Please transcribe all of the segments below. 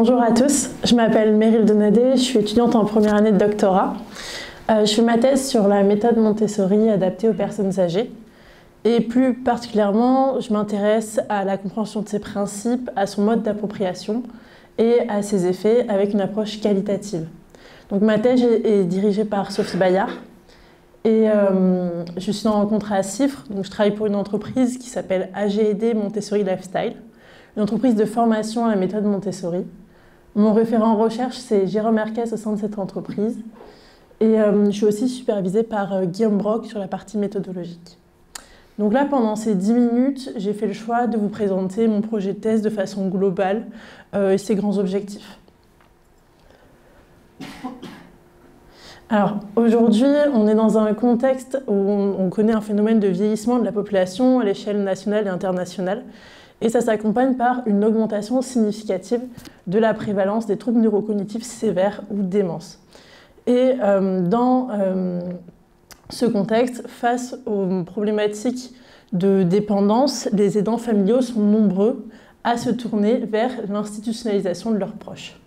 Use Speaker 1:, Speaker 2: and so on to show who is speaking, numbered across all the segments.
Speaker 1: Bonjour à tous, je m'appelle Meryl Donadé, je suis étudiante en première année de doctorat. Je fais ma thèse sur la méthode Montessori adaptée aux personnes âgées. Et plus particulièrement, je m'intéresse à la compréhension de ses principes, à son mode d'appropriation et à ses effets avec une approche qualitative. Donc ma thèse est dirigée par Sophie Bayard et je suis en contrat à CIFRE, donc je travaille pour une entreprise qui s'appelle AG&D Montessori Lifestyle, une entreprise de formation à la méthode Montessori. Mon référent en recherche, c'est Jérôme Herkès au sein de cette entreprise. Et je suis aussi supervisée par Guillaume Brock sur la partie méthodologique. Donc là, pendant ces 10 minutes, j'ai fait le choix de vous présenter mon projet de thèse de façon globale et ses grands objectifs. Alors, aujourd'hui, on est dans un contexte où on connaît un phénomène de vieillissement de la population à l'échelle nationale et internationale. Et ça s'accompagne par une augmentation significative de la prévalence des troubles neurocognitifs sévères ou démence. Et dans ce contexte, face aux problématiques de dépendance, les aidants familiaux sont nombreux à se tourner vers l'institutionnalisation de leurs proches.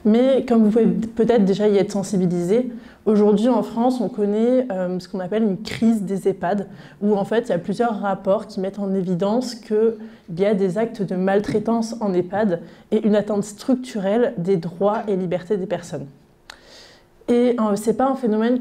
Speaker 1: Mais comme vous pouvez peut-être déjà y être sensibilisé, aujourd'hui en France, on connaît ce qu'on appelle une crise des EHPAD, où en fait il y a plusieurs rapports qui mettent en évidence qu'il y a des actes de maltraitance en EHPAD et une atteinte structurelle des droits et libertés des personnes. Et ce n'est pas un phénomène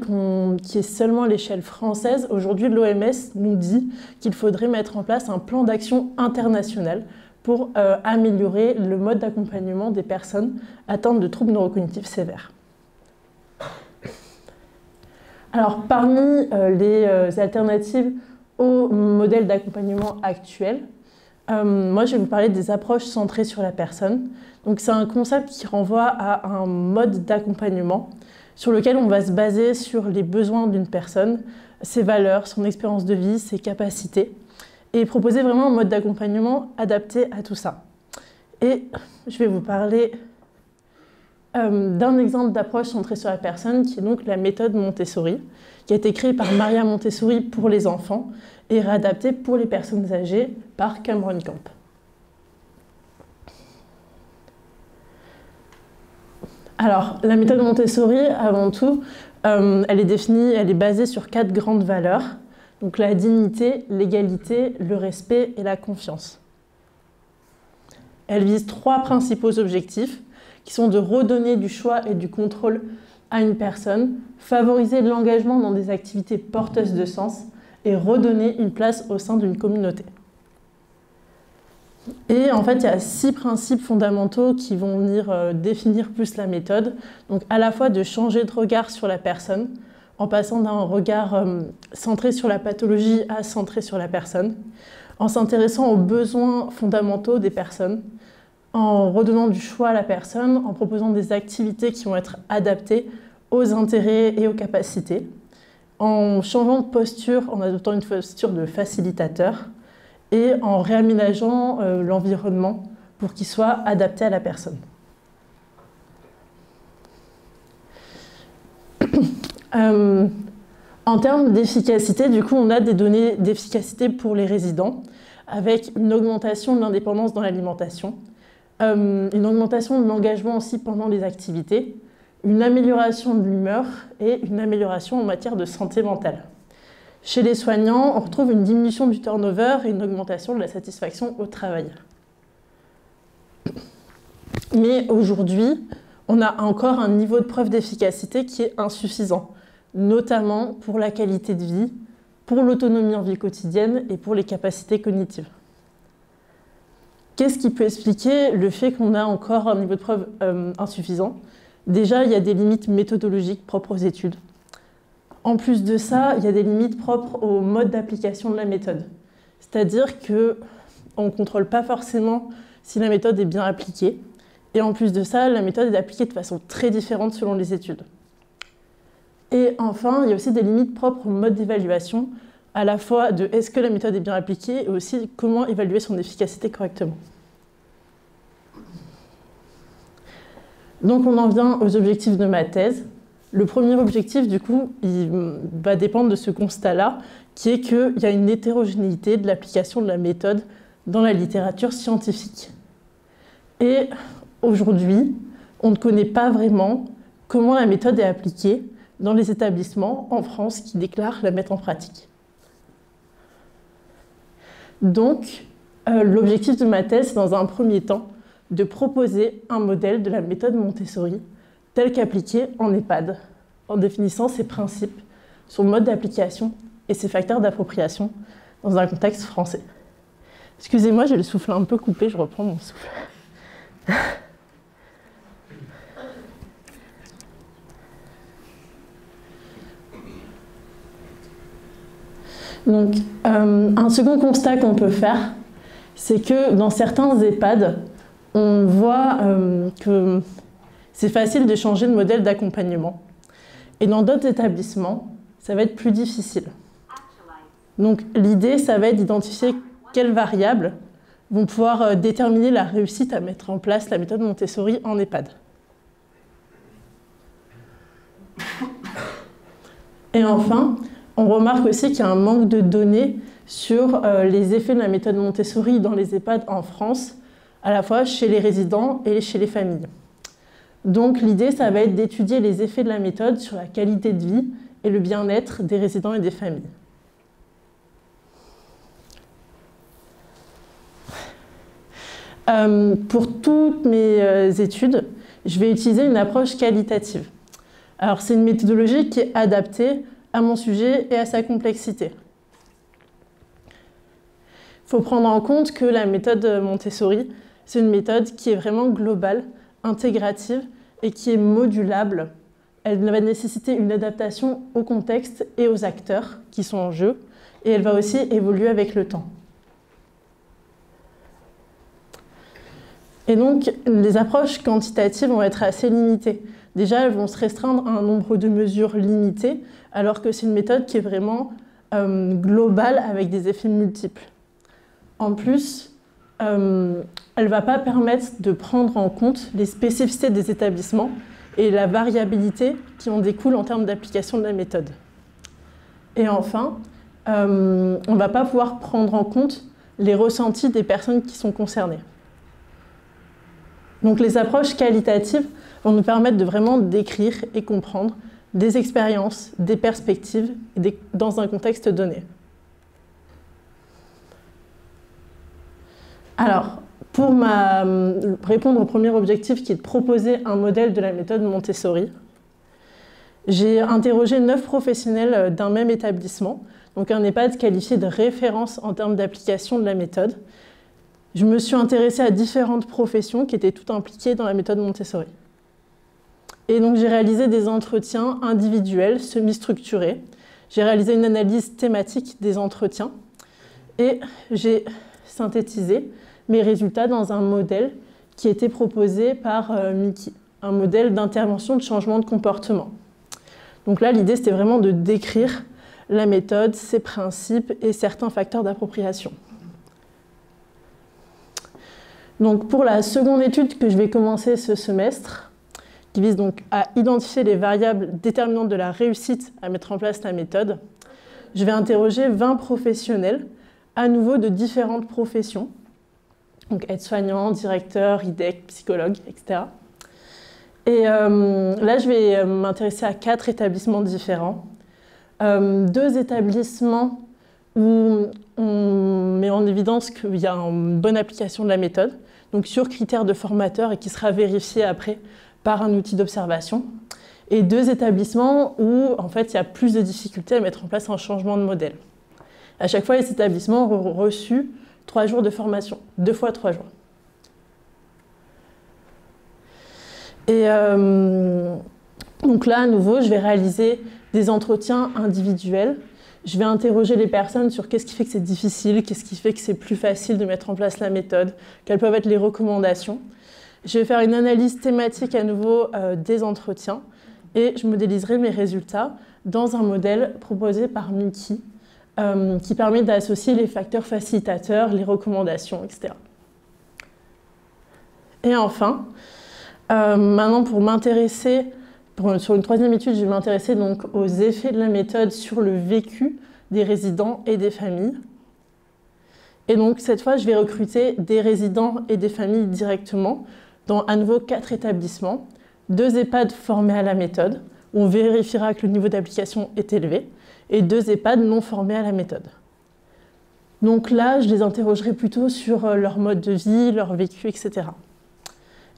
Speaker 1: qui est seulement à l'échelle française. Aujourd'hui, l'OMS nous dit qu'il faudrait mettre en place un plan d'action international pour améliorer le mode d'accompagnement des personnes atteintes de troubles neurocognitifs sévères. Alors, parmi les alternatives au modèle d'accompagnement actuel, moi, je vais vous parler des approches centrées sur la personne. Donc, c'est un concept qui renvoie à un mode d'accompagnement sur lequel on va se baser sur les besoins d'une personne, ses valeurs, son expérience de vie, ses capacités, et proposer vraiment un mode d'accompagnement adapté à tout ça. Et je vais vous parler d'un exemple d'approche centrée sur la personne, qui est donc la méthode Montessori, qui a été créée par Maria Montessori pour les enfants et réadaptée pour les personnes âgées par Cameron Camp. Alors, la méthode Montessori, avant tout, elle est basée sur 4 grandes valeurs. Donc la dignité, l'égalité, le respect et la confiance. Elle vise 3 principaux objectifs qui sont de redonner du choix et du contrôle à une personne, favoriser l'engagement dans des activités porteuses de sens et redonner une place au sein d'une communauté. Et en fait, il y a 6 principes fondamentaux qui vont venir définir plus la méthode. Donc à la fois de changer de regard sur la personne, en passant d'un regard centré sur la pathologie à centré sur la personne, en s'intéressant aux besoins fondamentaux des personnes, en redonnant du choix à la personne, en proposant des activités qui vont être adaptées aux intérêts et aux capacités, en changeant de posture, en adoptant une posture de facilitateur, et en réaménageant l'environnement pour qu'il soit adapté à la personne. En termes d'efficacité, du coup, on a des données d'efficacité pour les résidents, avec une augmentation de l'indépendance dans l'alimentation, une augmentation de l'engagement aussi pendant les activités, une amélioration de l'humeur et une amélioration en matière de santé mentale. Chez les soignants, on retrouve une diminution du turnover et une augmentation de la satisfaction au travail. Mais aujourd'hui, on a encore un niveau de preuve d'efficacité qui est insuffisant, notamment pour la qualité de vie, pour l'autonomie en vie quotidienne et pour les capacités cognitives. Qu'est-ce qui peut expliquer le fait qu'on a encore un niveau de preuve insuffisant? Déjà, il y a des limites méthodologiques propres aux études. En plus de ça, il y a des limites propres au mode d'application de la méthode. C'est-à-dire qu'on ne contrôle pas forcément si la méthode est bien appliquée. Et en plus de ça, la méthode est appliquée de façon très différente selon les études. Et enfin, il y a aussi des limites propres au mode d'évaluation, à la fois de est-ce que la méthode est bien appliquée et aussi comment évaluer son efficacité correctement. Donc on en vient aux objectifs de ma thèse. Le premier objectif, du coup, il va dépendre de ce constat-là, qui est qu'il y a une hétérogénéité de l'application de la méthode dans la littérature scientifique. Et aujourd'hui, on ne connaît pas vraiment comment la méthode est appliquée dans les établissements en France qui déclarent la mettre en pratique. Donc, l'objectif de ma thèse, c'est dans un premier temps de proposer un modèle de la méthode Montessori tel qu'appliqué en EHPAD, en définissant ses principes, son mode d'application et ses facteurs d'appropriation dans un contexte français. Excusez-moi, j'ai le souffle un peu coupé, je reprends mon souffle. Donc, un second constat qu'on peut faire, c'est que dans certains EHPAD, on voit que c'est facile de changer de modèle d'accompagnement. Et dans d'autres établissements, ça va être plus difficile. Donc, l'idée, ça va être d'identifier quelles variables vont pouvoir déterminer la réussite à mettre en place la méthode Montessori en EHPAD. Et enfin, on remarque aussi qu'il y a un manque de données sur les effets de la méthode Montessori dans les EHPAD en France, à la fois chez les résidents et chez les familles. Donc l'idée, ça va être d'étudier les effets de la méthode sur la qualité de vie et le bien-être des résidents et des familles. Pour toutes mes études, je vais utiliser une approche qualitative. Alors c'est une méthodologie qui est adaptée à mon sujet et à sa complexité. Il faut prendre en compte que la méthode Montessori, c'est une méthode qui est vraiment globale, intégrative et qui est modulable. Elle va nécessiter une adaptation au contexte et aux acteurs qui sont en jeu, et elle va aussi évoluer avec le temps. Et donc, les approches quantitatives vont être assez limitées. Déjà, elles vont se restreindre à un nombre de mesures limité, alors que c'est une méthode qui est vraiment globale avec des effets multiples. En plus, elle ne va pas permettre de prendre en compte les spécificités des établissements et la variabilité qui en découle en termes d'application de la méthode. Et enfin, on ne va pas pouvoir prendre en compte les ressentis des personnes qui sont concernées. Donc les approches qualitatives vont nous permettre de vraiment décrire et comprendre des expériences, des perspectives dans un contexte donné. Alors, pour répondre au premier objectif qui est de proposer un modèle de la méthode Montessori, j'ai interrogé 9 professionnels d'un même établissement, donc un EHPAD qualifié de référence en termes d'application de la méthode. Je me suis intéressée à différentes professions qui étaient toutes impliquées dans la méthode Montessori. Et donc j'ai réalisé des entretiens individuels, semi-structurés. J'ai réalisé une analyse thématique des entretiens et j'ai synthétisé mes résultats dans un modèle qui était proposé par Mickey, un modèle d'intervention de changement de comportement. Donc là, l'idée, c'était vraiment de décrire la méthode, ses principes et certains facteurs d'appropriation. Donc pour la seconde étude que je vais commencer ce semestre, qui vise donc à identifier les variables déterminantes de la réussite à mettre en place la méthode, je vais interroger 20 professionnels, à nouveau de différentes professions, donc aides-soignants, directeurs, IDEC, psychologues, etc. Et là, je vais m'intéresser à 4 établissements différents. 2 établissements où on met en évidence qu'il y a une bonne application de la méthode, donc sur critères de formateur et qui sera vérifié après par un outil d'observation. Et 2 établissements où, en fait, il y a plus de difficultés à mettre en place un changement de modèle. À chaque fois, les établissements ont reçu 3 jours de formation, 2 fois 3 jours. Et donc là, à nouveau, je vais réaliser des entretiens individuels. Je vais interroger les personnes sur qu'est-ce qui fait que c'est difficile, qu'est-ce qui fait que c'est plus facile de mettre en place la méthode, quelles peuvent être les recommandations. Je vais faire une analyse thématique à nouveau des entretiens et je modéliserai mes résultats dans un modèle proposé par Mickey qui permet d'associer les facteurs facilitateurs, les recommandations, etc. Et enfin, maintenant pour m'intéresser, sur une 3e étude, je vais m'intéresser donc aux effets de la méthode sur le vécu des résidents et des familles. Et donc cette fois, je vais recruter des résidents et des familles directement dans à nouveau 4 établissements, 2 EHPAD formés à la méthode, où on vérifiera que le niveau d'application est élevé, et 2 EHPAD non formés à la méthode. Donc là, je les interrogerai plutôt sur leur mode de vie, leur vécu, etc.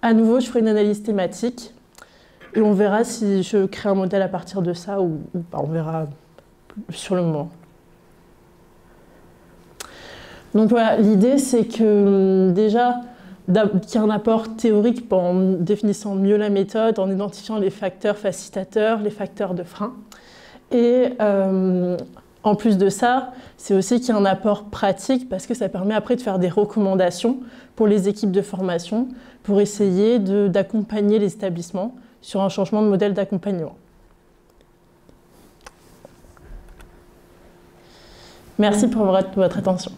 Speaker 1: À nouveau, je ferai une analyse thématique et on verra si je crée un modèle à partir de ça ou pas. On verra sur le moment. Donc voilà, l'idée c'est que déjà, qu'il y a un apport théorique en définissant mieux la méthode, en identifiant les facteurs facilitateurs, les facteurs de frein. Et en plus de ça, c'est aussi qu'il y a un apport pratique parce que ça permet après de faire des recommandations pour les équipes de formation pour essayer d'accompagner les établissements sur un changement de modèle d'accompagnement. Merci pour votre attention.